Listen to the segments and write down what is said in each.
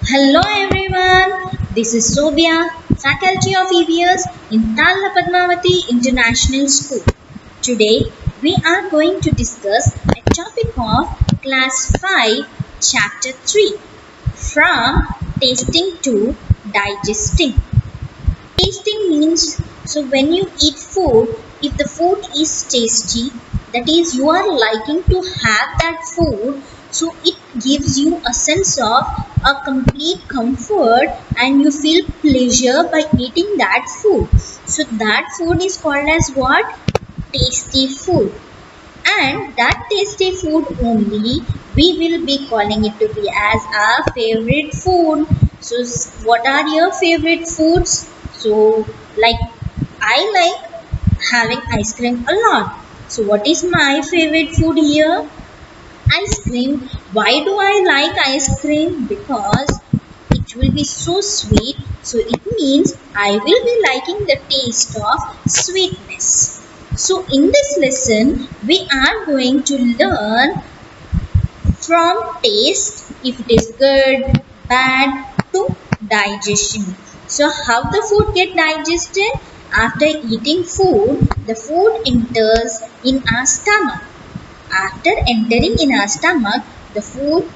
Hello everyone, this is SOBIYA, Faculty of EVS in Talla Padmavathi International School. Today we are going to discuss a topic of Class 5, Chapter 3, from tasting to digesting. Tasting means when you eat food, if the food is tasty, that is you are liking to have that food, so it gives you a sense of a complete comfort and you feel pleasure by eating that food. So that food is called as what? Tasty food. And that tasty food only we will be calling it to be as our favorite food. So what are your favorite foods? So like I like having ice cream a lot. So what is my favorite food here? Ice cream. Why do I like ice cream? Because it will be so sweet. So it means I will be liking the taste of sweetness. So in this lesson, we are going to learn from taste, if it is good, bad, to digestion. So how the food get digested? After eating food, the food enters in our stomach. After entering in our stomach, the food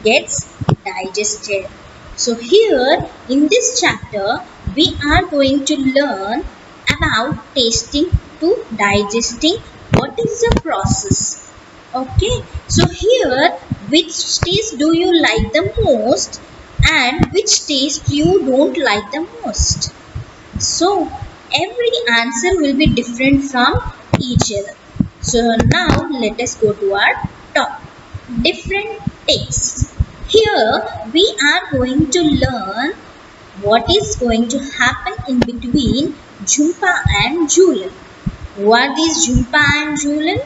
gets digested. So here in this chapter, we are going to learn about tasting to digesting. What is the process? Okay, so here which taste do you like the most and which taste you don't like the most? So every answer will be different from each other. So now let us go to our top. Different tastes. Here we are going to learn what is going to happen in between Jhumpa and Julan. Who are these Jhumpa and Julan?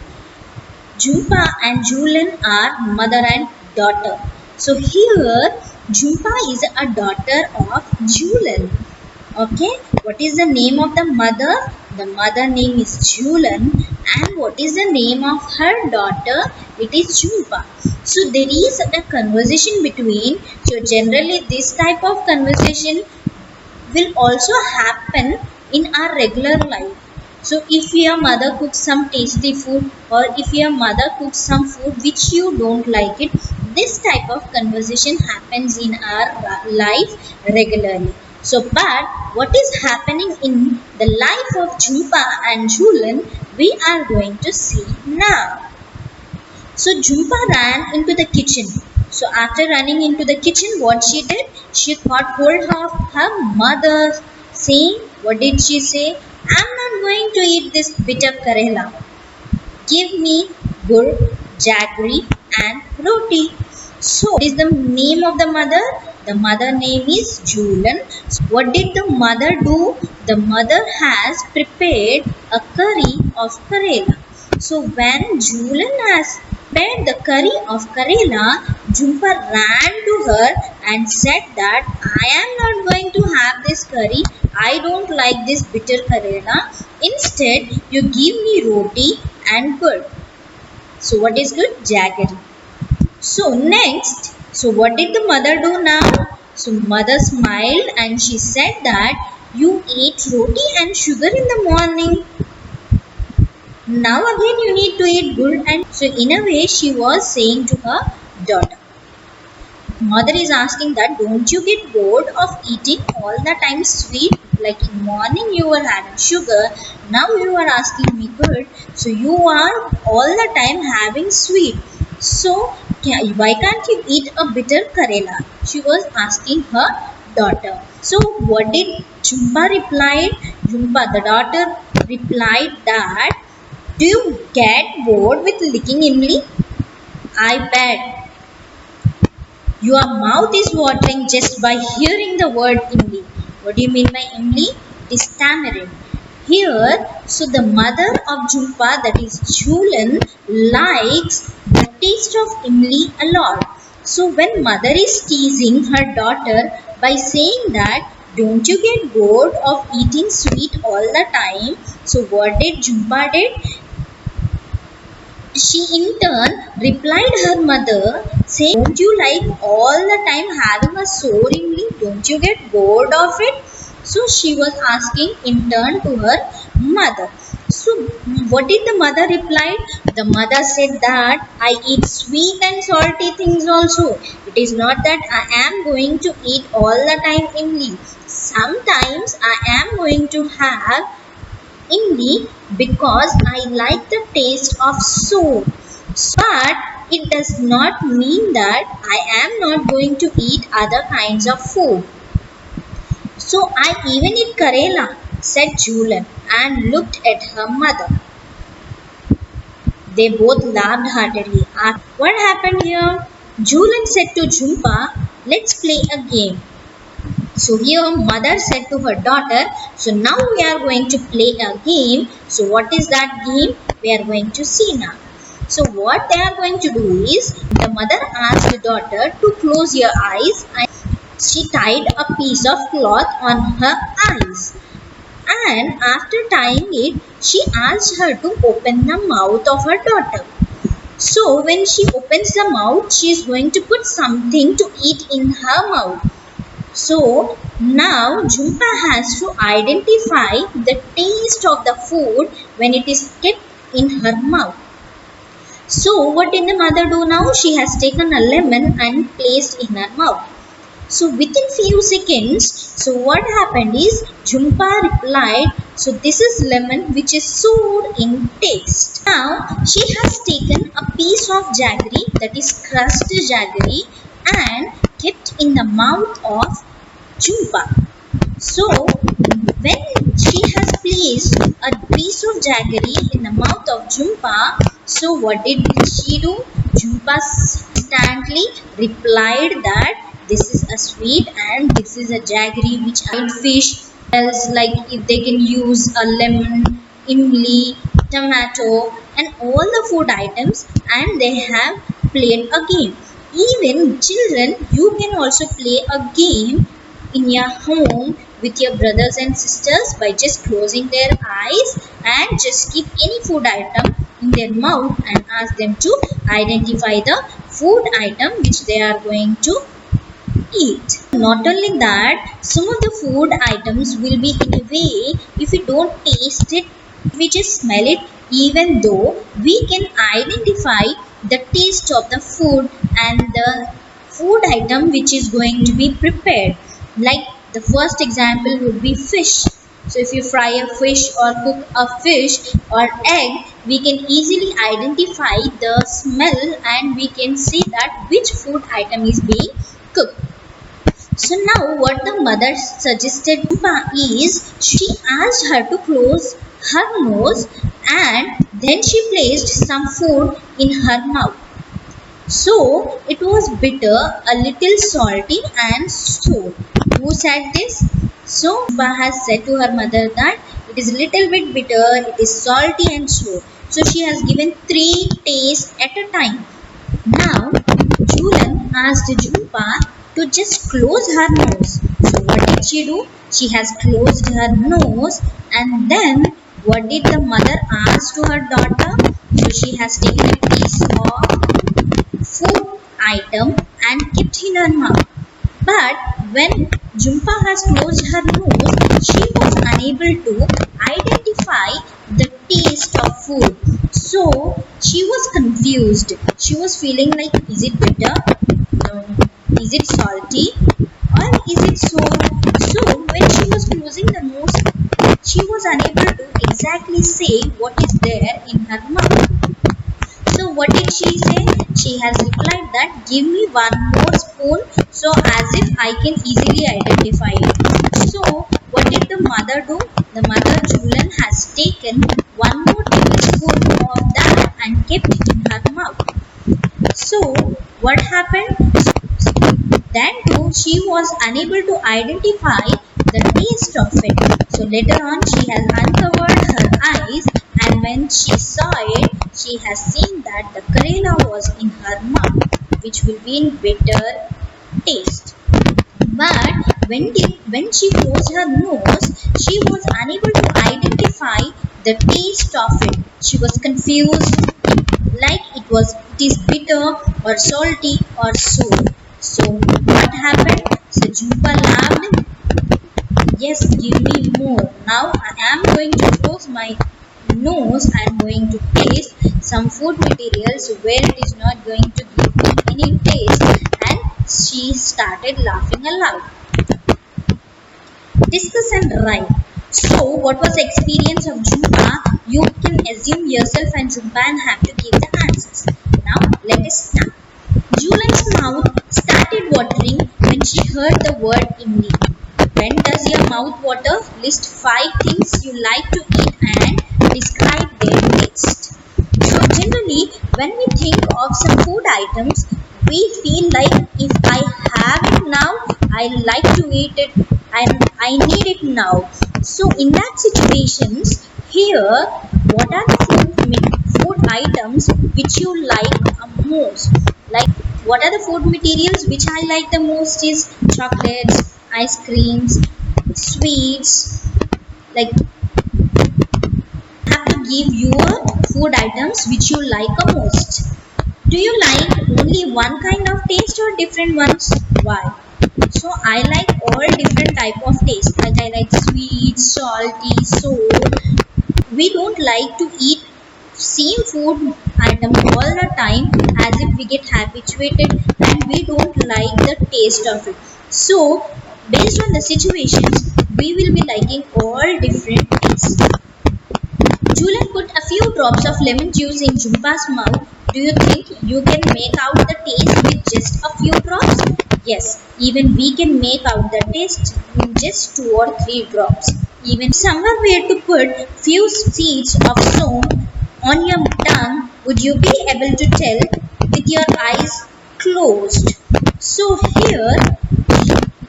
Jhumpa and Julan are mother and daughter. So here Jhumpa is a daughter of Julan. Okay, what is the name of the mother? The mother name is Julan, and what is the name of her daughter? It is Jhumpa. So there is a conversation between. So generally this type of conversation will also happen in our regular life. So if your mother cooks some tasty food or if your mother cooks some food which you don't like it, this type of conversation happens in our life regularly. So but what is happening in the life of Jhumpa and Julan, we are going to see now. So Jhumpa ran into the kitchen. So after running into the kitchen, what she did? She caught hold of her mother, saying, what did she say? I'm not going to eat this bit of karela. Give me gur, jaggery and roti. So what is the name of the mother? The mother name is Julan. So what did the mother do? The mother has prepared a curry of karela. So when Julan has prepared the curry of karela, Jhumpa ran to her and said that I am not going to have this curry. I don't like this bitter karela. Instead, you give me roti and good. So what is good? Jaggery. So next, so what did the mother do now? So mother smiled and she said that you ate roti and sugar in the morning. Now again you need to eat good, and so in a way she was saying to her daughter. Mother is asking that don't you get bored of eating all the time sweet? Like in morning you were having sugar, now you are asking me good. So you are all the time having sweet. So why can't you eat a bitter karela? She was asking her daughter. So what did Jhumpa replied? Jhumpa, the daughter, replied that do you get bored with licking imli? I bet your mouth is watering just by hearing the word imli. What do you mean by imli? It is tamarind. Here, so the mother of Jhumpa, that is Julan, likes the taste of imli a lot. So when mother is teasing her daughter by saying that don't you get bored of eating sweet all the time? So what did Jhumpa did? She in turn replied her mother saying, "Don't you like all the time having a sour imli? Don't you get bored of it?" So she was asking in turn to her mother. So what did the mother reply? The mother said that I eat sweet and salty things also. It is not that I am going to eat all the time imli. Sometimes I am going to have imli because I like the taste of soap. But it does not mean that I am not going to eat other kinds of food. So I even eat Karela, said Julian and looked at her mother. They both laughed heartily. What happened here? Julian said to Jhumpa, let's play a game. So here mother said to her daughter, so now we are going to play a game. So what is that game? We are going to see now. So what they are going to do is, the mother asked the daughter to close your eyes and she tied a piece of cloth on her eyes. And after tying it, she asked her to open the mouth of her daughter. So when she opens the mouth, she is going to put something to eat in her mouth. So now Jhumpa has to identify the taste of the food when it is kept in her mouth. So what did the mother do now? She has taken a lemon and placed in her mouth. So within few seconds, so what happened is Jhumpa replied, so this is lemon which is sour in taste. Now she has taken a piece of jaggery, that is crushed jaggery, and kept in the mouth of Jhumpa. So when she has placed a piece of jaggery in the mouth of Jhumpa, so what did she do? Jhumpa instantly replied that this is a sweet and this is a jaggery which I fish. Else, like if they can use a lemon, imli, tomato and all the food items, and they have played a game. Even children, you can also play a game in your home with your brothers and sisters by just closing their eyes and just keep any food item in their mouth and ask them to identify the food item which they are going to eat. Not only that, some of the food items will be in a way, if we don't taste it, we just smell it, even though we can identify the taste of the food and the food item which is going to be prepared. Like the first example would be fish. So if you fry a fish or cook a fish or egg, we can easily identify the smell and we can see that which food item is being cooked. So now what the mother suggested is, she asked her to close her nose and then she placed some food in her mouth. So it was bitter, a little salty and sour. Who said this? So Jhumpa has said to her mother that it is a little bit bitter, it is salty and sour. So she has given 3 tastes at a time. Now Julian asked Jhumpa to just close her nose. So what did she do? She has closed her nose, and then what did the mother ask to her daughter? So she has taken a piece of food item and kept in her mouth. But when Jhumpa has closed her nose, she was unable to identify the taste of food. So she was confused. She was feeling like, is it bitter? No. Is it salty? Or is it sour? So when she was closing the nose, she was unable to exactly say what is there in her mouth. So what did she say? She has replied that give me one more spoon, so as if I can easily identify it. So what did the mother do? The mother Julian has taken one more tablespoon of that and kept it in her mouth. So what happened? Then too she was unable to identify the taste of it. So later on she has uncovered her eyes, and when she saw it, she has seen that the Karela was in her mouth, which will be in bitter taste. But when she closed her nose, she was unable to identify the taste of it. She was confused. like it is bitter or salty or sour. So what happened? So Jhumpa laughed. Yes, give me more. Now I am going to close my nose. I am going to taste some food materials where it is not going to give me any taste. And she started laughing aloud. Discuss and write. So, what was the experience of Jhumpa? You can assume yourself and Jhumpa and have to give the answers. Now, let us start. Julian's mouth started watering when she heard the word Imli. When does your mouth water? List 5 things you like to eat and describe their taste. So generally, when we think of some food items, we feel like if I have it now, I like to eat it and I need it now. So in that situations, here, what are the food items which you like most? Like, what are the food materials which I like the most is chocolates, ice creams, sweets, like have to give your food items which you like the most. Do you like only one kind of taste or different ones? Why? So I like all different type of taste. Like I like sweet, salty, sour. We don't like to eat same food item all the time as if we get habituated and we don't like the taste of it. So based on the situations, we will be liking all different tastes. Julian put a few drops of lemon juice in Jumpa's mouth. Do you think you can make out the taste with just a few drops? Yes, even we can make out the taste in just 2 or 3 drops. Even someone were to put few seeds of soap on your tongue, would you be able to tell with your eyes closed? So here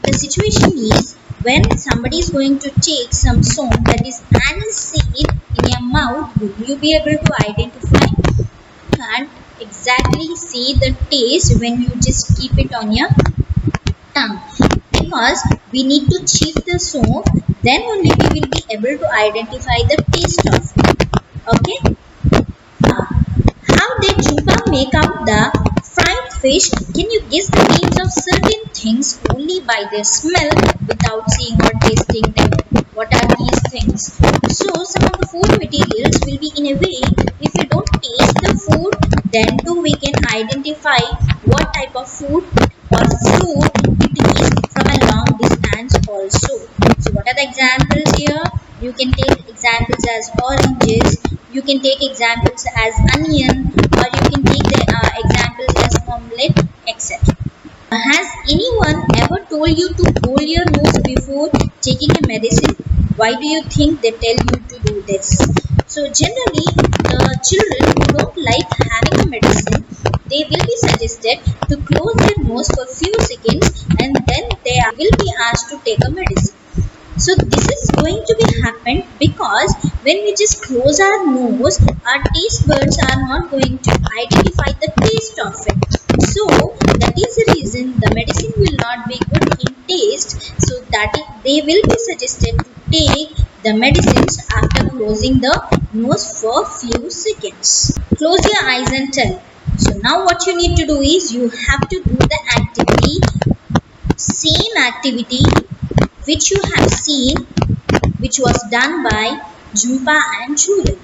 the situation is when somebody is going to take some soap that is anise seed in your mouth, will you be able to identify? You can't exactly see the taste when you just keep it on your tongue because we need to chew the soap, then only we will be able to identify the taste of it. Okay. How did Jhumpa make out the fried fish? Can you guess the names of certain things only by their smell without seeing or tasting them? What are these things? So some of the food materials will be in a way, if you don't taste the food, then too we can identify what type of food or fruit it is from a long distance also. So what are the examples here? You can take examples as oranges, you can take examples as onion, or you can take the examples as omelette, etc. Has anyone ever told you to hold your nose before taking a medicine? Why do you think they tell you to do this? So generally, the children who don't like having a medicine, they will be suggested to close their nose for few seconds and then they will be asked to take a medicine. So this is going to be happen because when we just close our nose, our taste buds are not going to identify the taste of it. So that is the reason the medicine will not be good in taste. So they will be suggested to take the medicines after closing the nose for few seconds. Close your eyes and tell. So now what you need to do is you have to do the activity, same activity which you have seen, which was done by Jhumpa and Julian.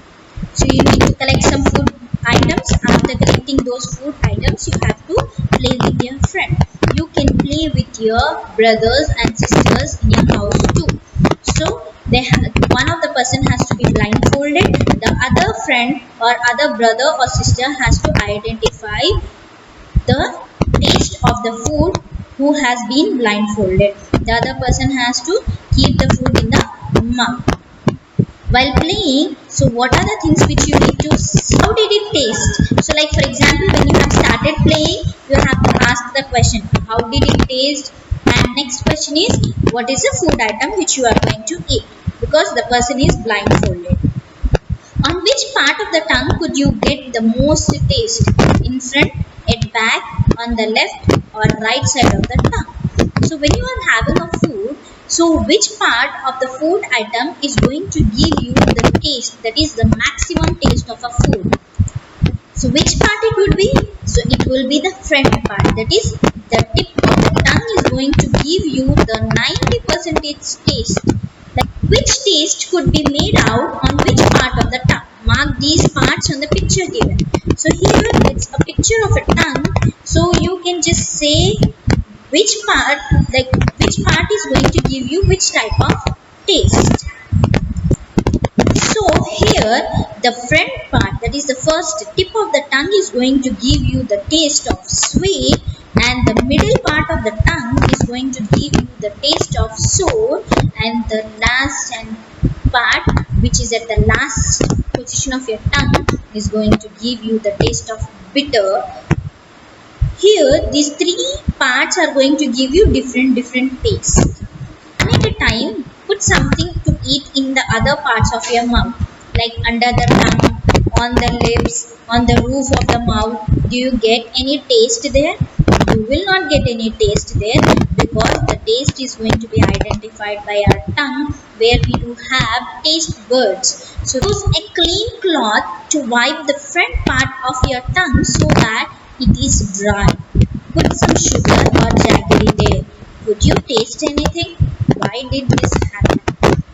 So you need to collect some food items. After collecting those food items, you have to play with your friend. You can play with your brothers and sisters in your house too. So one of the person has to be blindfolded. The other friend or other brother or sister has to identify the taste of the food who has been blindfolded. The other person has to keep the food in the mouth. While playing, so what are the things which you need to, how did it taste? So like for example, when you have started playing, you have to ask the question, how did it taste? And next question is, what is the food item which you are going to eat? Because the person is blindfolded. On which part of the tongue could you get the most taste? In front, at back, on the left or right side of the tongue. So when you are having a food, so which part of the food item is going to give you the taste, that is the maximum taste of a food? So which part it would be? So it will be the front part. That is, the tip of the tongue is going to give you the 90% taste. Like, which taste could be made out on which part of the tongue? Mark these parts on the picture given. So here it's a picture of a tongue. So you can just say which part, like which part is going to give you which type of taste. So here the front part, that is the first tip of the tongue, is going to give you the taste of sweet, and the middle part of the tongue is going to give you the taste of sour, and the last and part, which is at the last position of your tongue, is going to give you the taste of bitter. Here these three parts are going to give you different tastes. One at a time, put something to eat in the other parts of your mouth, like under the tongue, on the lips, on the roof of the mouth. Do you get any taste there? You will not get any taste there, because the taste is going to be identified by our tongue, where we do have taste buds. So use a clean cloth to wipe the front part of your tongue so that it is dry. Put some sugar or jaggery there. Could you taste anything? Why did this happen?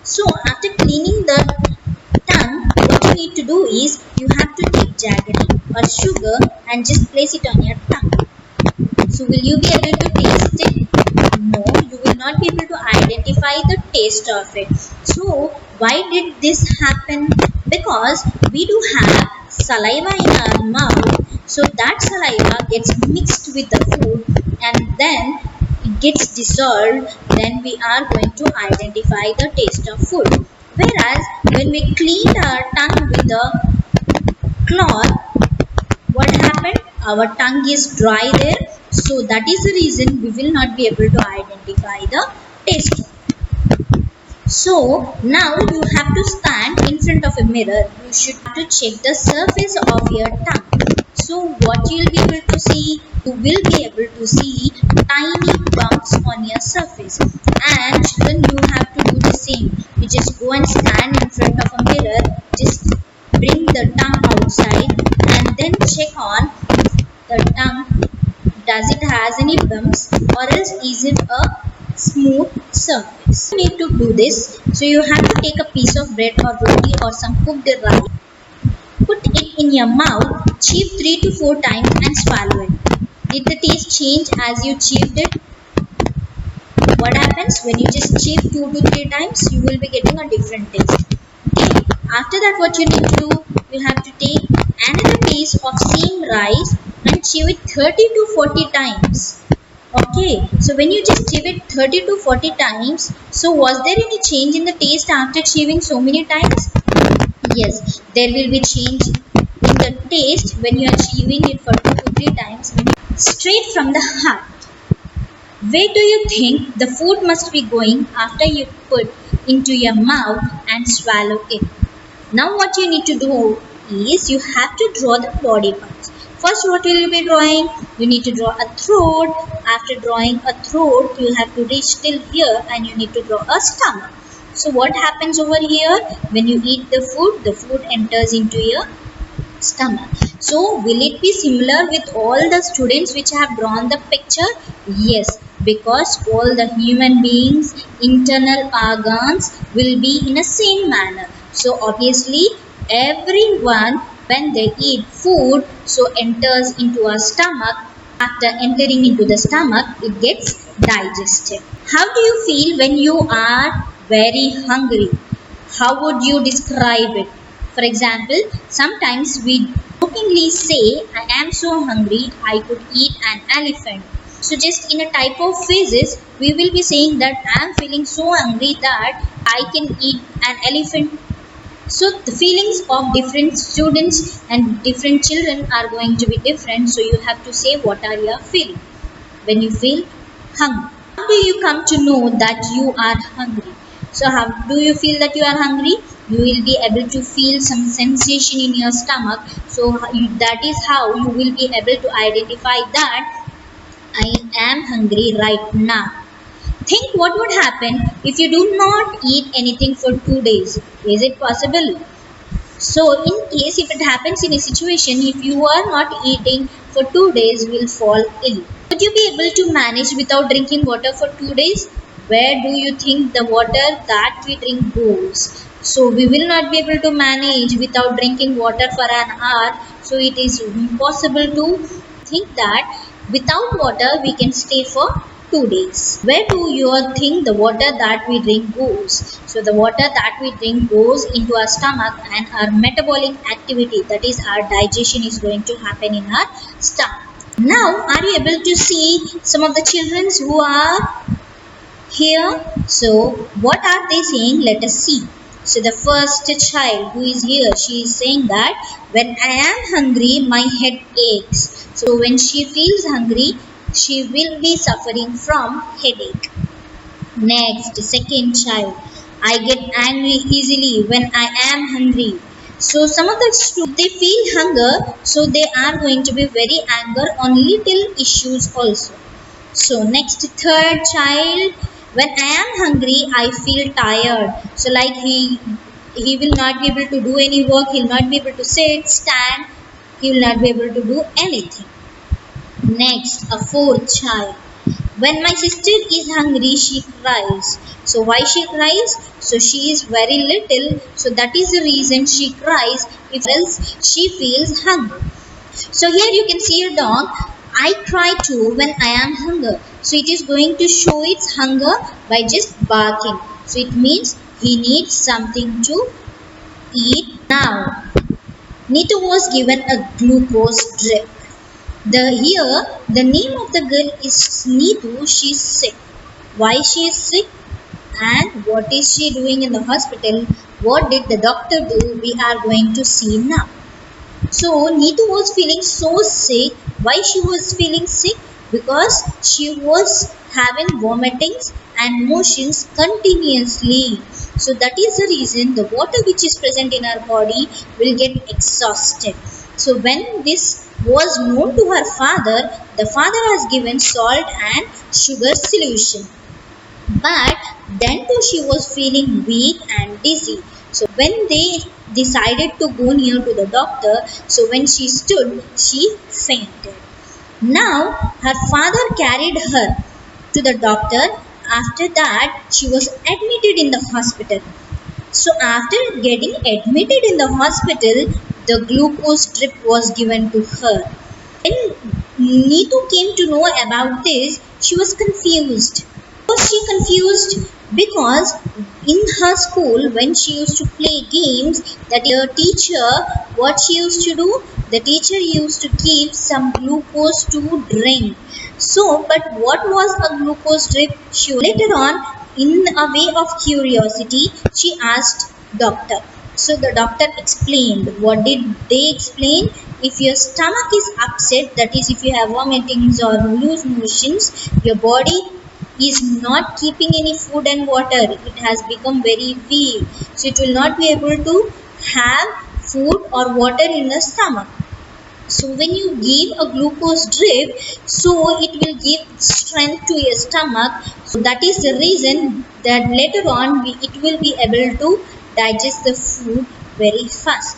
So after cleaning the tongue, what you need to do is you have to take jaggery or sugar and just place it on your tongue. So will you be able to taste it? No, you will not be able to identify the taste of it. So why did this happen? Because we do have saliva in our mouth. So that saliva gets mixed with the food, and then it gets dissolved. Then we are going to identify the taste of food. Whereas when we cleaned our tongue with a cloth, what happened? Our tongue is dry there, so that is the reason we will not be able to identify the taste. So now you have to stand in front of a mirror. You should have to check the surface of your tongue. So what you will be able to see? You will be able to see tiny bumps on your surface. And children, you have to do the same. You just go and stand in front of a mirror. Just bring the tongue outside and then check on the tongue. Does it has any bumps, or else is it a smooth surface? You need to do this. So you have to take a piece of bread or roti or some cooked rice. Put it in your mouth, chew 3 to 4 times and swallow it. Did the taste change as you chewed it? What happens when you just chew 2 to 3 times? You will be getting a different taste. Okay. After that, what you need to do? You have to take another piece of same rice and chew it 30 to 40 times. Okay. So when you just chew it 30 to 40 times, so was there any change in the taste after chewing so many times? Yes, there will be change in the taste when you are chewing it for 2 to 3 times. Straight from the heart. Where do you think the food must be going after you put into your mouth and swallow it? Now what you need to do is you have to draw the body parts. First, what will you be drawing? You need to draw a throat. After drawing a throat, you have to reach till here and you need to draw a stomach. So what happens over here? When you eat the food enters into your stomach. So will it be similar with all the students which have drawn the picture? Yes, because all the human beings internal organs will be in a same manner. So obviously everyone, when they eat food, so enters into our stomach. After entering into the stomach, it gets digested. How do you feel when you are very hungry? How would you describe it? For example, sometimes we jokingly say, I am so hungry, I could eat an elephant. So just in a type of phrases, we will be saying that I am feeling so hungry that I can eat an elephant. So the feelings of different students and different children are going to be different. So you have to say what are you feeling when you feel hungry. How do you come to know that you are hungry? So how do you feel that you are hungry? You will be able to feel some sensation in your stomach. So that is how you will be able to identify that I am hungry right now. Think what would happen if you do not eat anything for 2 days. Is it possible? So in case if it happens in a situation, if you are not eating for 2 days, you will fall ill. Would you be able to manage without drinking water for 2 days? Where do you think the water that we drink goes? So we will not be able to manage without drinking water for an hour. So it is impossible to think that without water we can stay for 2 days. Where do you think the water that we drink goes? So the water that we drink goes into our stomach, and our metabolic activity, that is our digestion, is going to happen in our stomach. Now, are you able to see some of the children who are here? So, what are they saying? Let us see. So, the first child who is here, she is saying that when I am hungry, my head aches. So, when she feels hungry, she will be suffering from headache. Next, second child, I get angry easily when I am hungry. So some of the students, they feel hunger, so they are going to be very angry on little issues also. So next, third child, when I am hungry, I feel tired. So like he will not be able to do any work, he will not be able to sit, stand, he will not be able to do anything. Next, a fourth child. When my sister is hungry, she cries. So why she cries? So she is very little. So that is the reason she cries. If else she feels hunger. So here you can see a dog. I cry too when I am hungry. So it is going to show its hunger by just barking. So it means he needs something to eat now. Neetu was given a glucose drip. The name of the girl is Neetu. She's sick. Why she is sick and what is she doing in the hospital? What did the doctor do? We are going to see now. So Neetu was feeling so sick. Why she was feeling sick? Because she was having vomitings and motions continuously. So that is the reason the water which is present in our body will get exhausted. So when this was known to her father, the father has given salt and sugar solution. But then too she was feeling weak and dizzy. So when they decided to go near to the doctor, so when she stood, she fainted. Now her father carried her to the doctor. After that, she was admitted in the hospital. So after getting admitted in the hospital, the glucose drip was given to her. When Neetu came to know about this, she was confused. Was she confused? Because in her school, when she used to play games, that teacher, what she used to do? The teacher used to give some glucose to drink. So, but what was a glucose drip? She later on, in a way of curiosity, she asked doctor. So the doctor explained. What did they explain? If your stomach is upset, that is if you have vomitings or loose motions, your body is not keeping any food and water. It has become very weak. So it will not be able to have food or water in the stomach. So when you give a glucose drip, so it will give strength to your stomach. So that is the reason that later on it will be able to digest the food very fast.